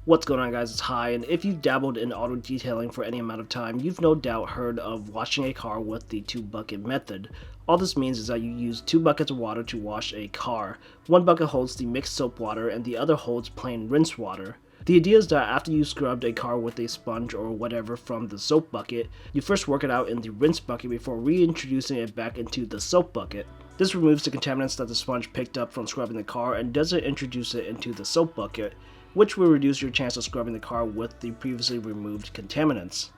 What's going on, guys? It's Hi, and if you've dabbled in auto detailing for any amount of time, you've no doubt heard of washing a car with the 2-bucket method. All this means is that you use 2 buckets of water to wash a car. One bucket holds the mixed soap water and the other holds plain rinse water. The idea is that after you scrubbed a car with a sponge or whatever from the soap bucket, you first work it out in the rinse bucket before reintroducing it back into the soap bucket. This removes the contaminants that the sponge picked up from scrubbing the car and doesn't introduce it into the soap bucket, which will reduce your chance of scrubbing the car with the previously removed contaminants.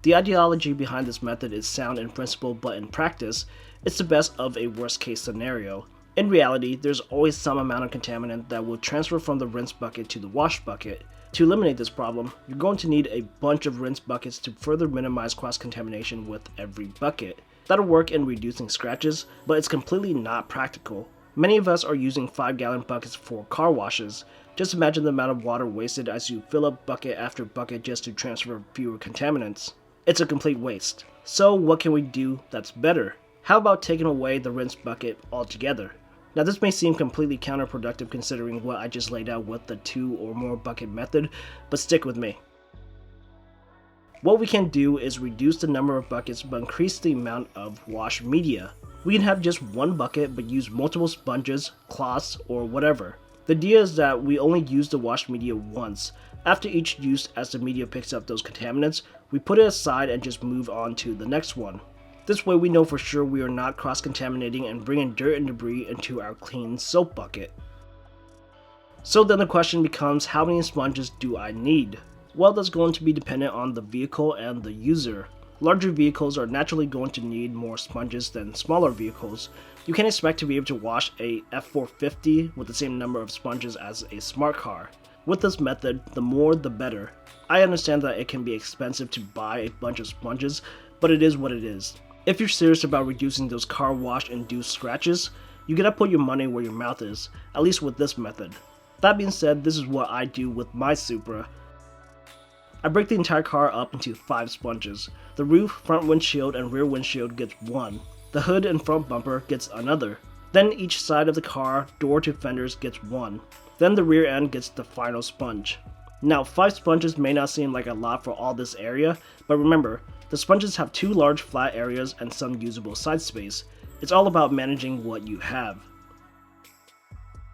The ideology behind this method is sound in principle, but in practice, it's the best of a worst case scenario. In reality, there's always some amount of contaminant that will transfer from the rinse bucket to the wash bucket. To eliminate this problem, you're going to need a bunch of rinse buckets to further minimize cross-contamination with every bucket. That'll work in reducing scratches, but it's completely not practical. Many of us are using 5-gallon buckets for car washes. Just imagine the amount of water wasted as you fill up bucket after bucket just to transfer fewer contaminants. It's a complete waste. So what can we do that's better? How about taking away the rinse bucket altogether? Now, this may seem completely counterproductive considering what I just laid out with the 2 or more bucket method, but stick with me. What we can do is reduce the number of buckets but increase the amount of wash media. We can have just one bucket but use multiple sponges, cloths, or whatever. The idea is that we only use the wash media once. After each use, as the media picks up those contaminants, we put it aside and just move on to the next one. This way we know for sure we are not cross-contaminating and bringing dirt and debris into our clean soap bucket. So then the question becomes, how many sponges do I need? Well, that's going to be dependent on the vehicle and the user. Larger vehicles are naturally going to need more sponges than smaller vehicles. You can't expect to be able to wash a F450 with the same number of sponges as a smart car. With this method, the more the better. I understand that it can be expensive to buy a bunch of sponges, but it is what it is. If you're serious about reducing those car wash induced scratches, you gotta put your money where your mouth is, at least with this method. That being said, this is what I do with my Supra. I break the entire car up into 5 sponges. The roof, front windshield, and rear windshield gets 1. The hood and front bumper gets another. Then each side of the car, door to fenders, gets 1. Then the rear end gets the final sponge. Now, 5 sponges may not seem like a lot for all this area, but remember, the sponges have 2 large flat areas and some usable side space. It's all about managing what you have.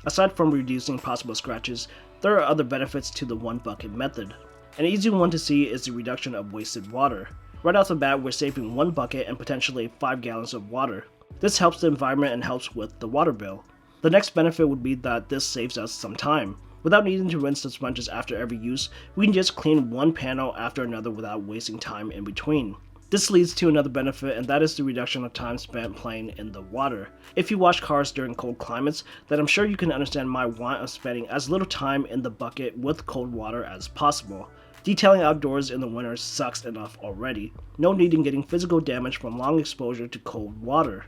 Aside from reducing possible scratches, there are other benefits to the 1 bucket method. An easy one to see is the reduction of wasted water. Right off the bat, we're saving 1 bucket and potentially 5 gallons of water. This helps the environment and helps with the water bill. The next benefit would be that this saves us some time. Without needing to rinse the sponges after every use, we can just clean one panel after another without wasting time in between. This leads to another benefit, and that is the reduction of time spent playing in the water. If you wash cars during cold climates, then I'm sure you can understand my want of spending as little time in the bucket with cold water as possible. Detailing outdoors in the winter sucks enough already. No need in getting physical damage from long exposure to cold water.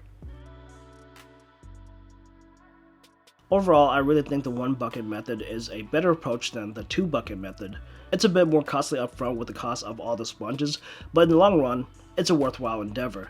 Overall, I really think the 1 bucket method is a better approach than the 2 bucket method. It's a bit more costly upfront with the cost of all the sponges, but in the long run, it's a worthwhile endeavor.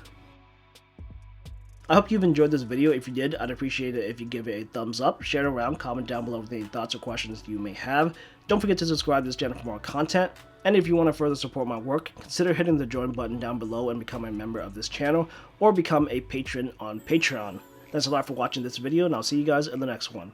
I hope you've enjoyed this video. If you did, I'd appreciate it if you give it a thumbs up, share it around, comment down below with any thoughts or questions you may have. Don't forget to subscribe to this channel for more content, and if you want to further support my work, consider hitting the join button down below and become a member of this channel, or become a patron on Patron. Thanks a lot for watching this video, and I'll see you guys in the next one.